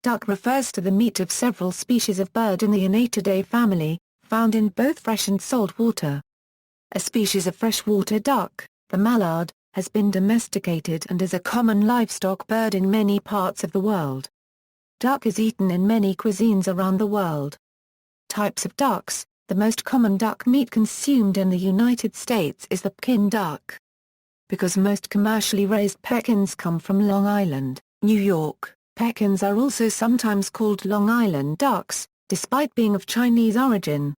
Duck refers to the meat of several species of bird in the Anatidae family, found in both fresh and salt water. A species of freshwater duck, the mallard, has been domesticated and is a common livestock bird in many parts of the world. Duck is eaten in many cuisines around the world. Types of ducks. The most common duck meat consumed in the United States is the Pekin duck. Because most commercially raised Pekins come from Long Island, New York, Pekins are also sometimes called Long Island ducks, despite being of Chinese origin.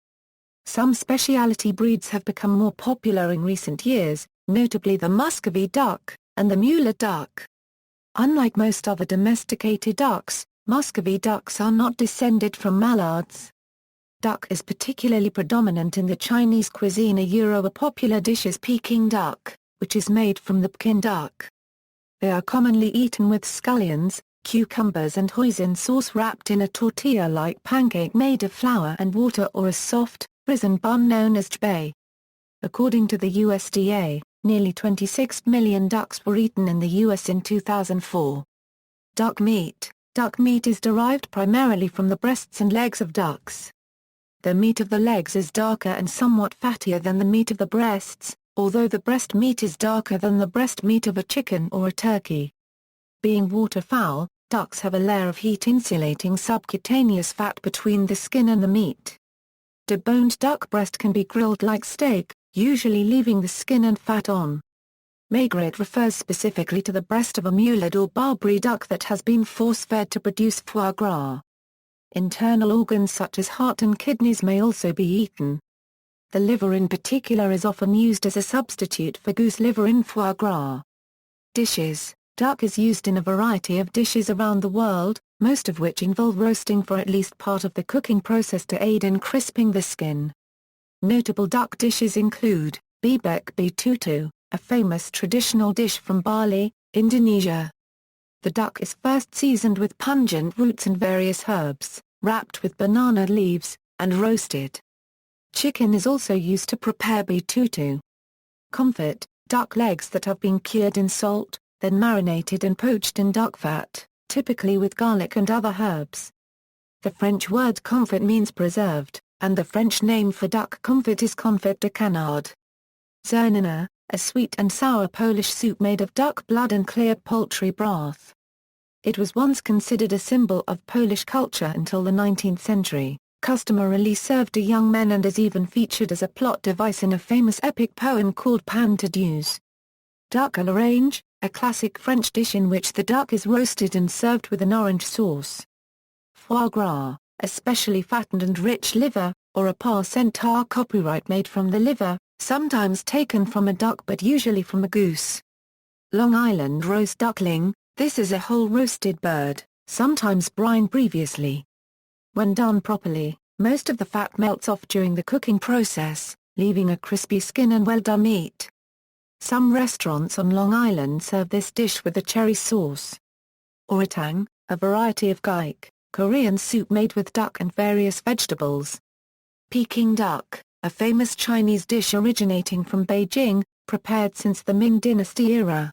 Some specialty breeds have become more popular in recent years, notably the Muscovy duck, and the Mallard duck. Unlike most other domesticated ducks, Muscovy ducks are not descended from mallards. Duck is particularly predominant in the Chinese cuisine. A popular dish is Peking duck, which is made from the Pekin duck. They are commonly eaten with scallions, cucumbers and hoisin sauce wrapped in a tortilla-like pancake made of flour and water or a soft, risen bun known as jjibai. According to the USDA, nearly 26 million ducks were eaten in the U.S. in 2004. Duck meat. Duck meat is derived primarily from the breasts and legs of ducks. The meat of the legs is darker and somewhat fattier than the meat of the breasts, although the breast meat is darker than the breast meat of a chicken or a turkey. Being waterfowl, ducks have a layer of heat-insulating subcutaneous fat between the skin and the meat. Deboned duck breast can be grilled like steak, usually leaving the skin and fat on. Magret refers specifically to the breast of a Mallard or Barbary duck that has been force-fed to produce foie gras. Internal organs such as heart and kidneys may also be eaten. The liver in particular is often used as a substitute for goose liver in foie gras. Dishes. Duck is used in a variety of dishes around the world, most of which involve roasting for at least part of the cooking process to aid in crisping the skin. Notable duck dishes include, bebek betutu, a famous traditional dish from Bali, Indonesia. The duck is first seasoned with pungent roots and various herbs, wrapped with banana leaves, and roasted. Chicken is also used to prepare betutu. Comfit, duck legs that have been cured in salt, then marinated and poached in duck fat, typically with garlic and other herbs. The French word confit means preserved, and the French name for duck confit is confit de canard. Zernina, a sweet and sour Polish soup made of duck blood and clear poultry broth. It was once considered a symbol of Polish culture until the 19th century, customarily served to young men and is even featured as a plot device in a famous epic poem called Pain de Dieu. Duck à l'orange, a classic French dish in which the duck is roasted and served with an orange sauce. Foie gras, a specially fattened and rich liver, or a par-centaure copyright made from the liver, sometimes taken from a duck but usually from a goose. Long Island roast duckling, this is a whole roasted bird, sometimes brined previously. When done properly, most of the fat melts off during the cooking process, leaving a crispy skin and well-done meat. Some restaurants on Long Island serve this dish with a cherry sauce. Oratang, a variety of gaik, Korean soup made with duck and various vegetables. Peking duck, a famous Chinese dish originating from Beijing, prepared since the Ming Dynasty era.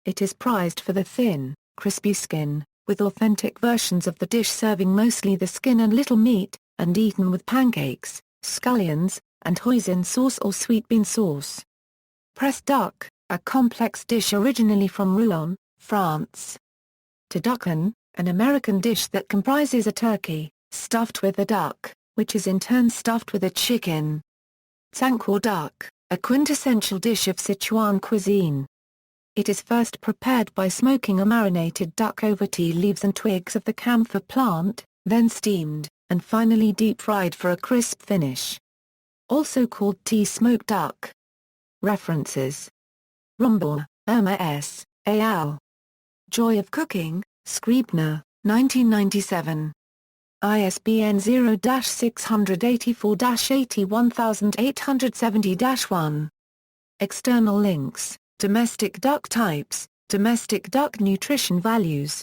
It is prized for the thin, crispy skin, with authentic versions of the dish serving mostly the skin and little meat, and eaten with pancakes, scallions, and hoisin sauce or sweet bean sauce. Pressed duck, a complex dish originally from Rouen, France. Turducken, an American dish that comprises a turkey, stuffed with a duck, which is in turn stuffed with a chicken. Zangquo duck, a quintessential dish of Sichuan cuisine. It is first prepared by smoking a marinated duck over tea leaves and twigs of the camphor plant, then steamed, and finally deep-fried for a crisp finish. Also called tea smoked duck. References. Rombauer, Irma S., al. Joy of Cooking, Scribner, 1997. ISBN 0-684-81870-1. External links, Domestic duck types, Domestic duck nutrition values.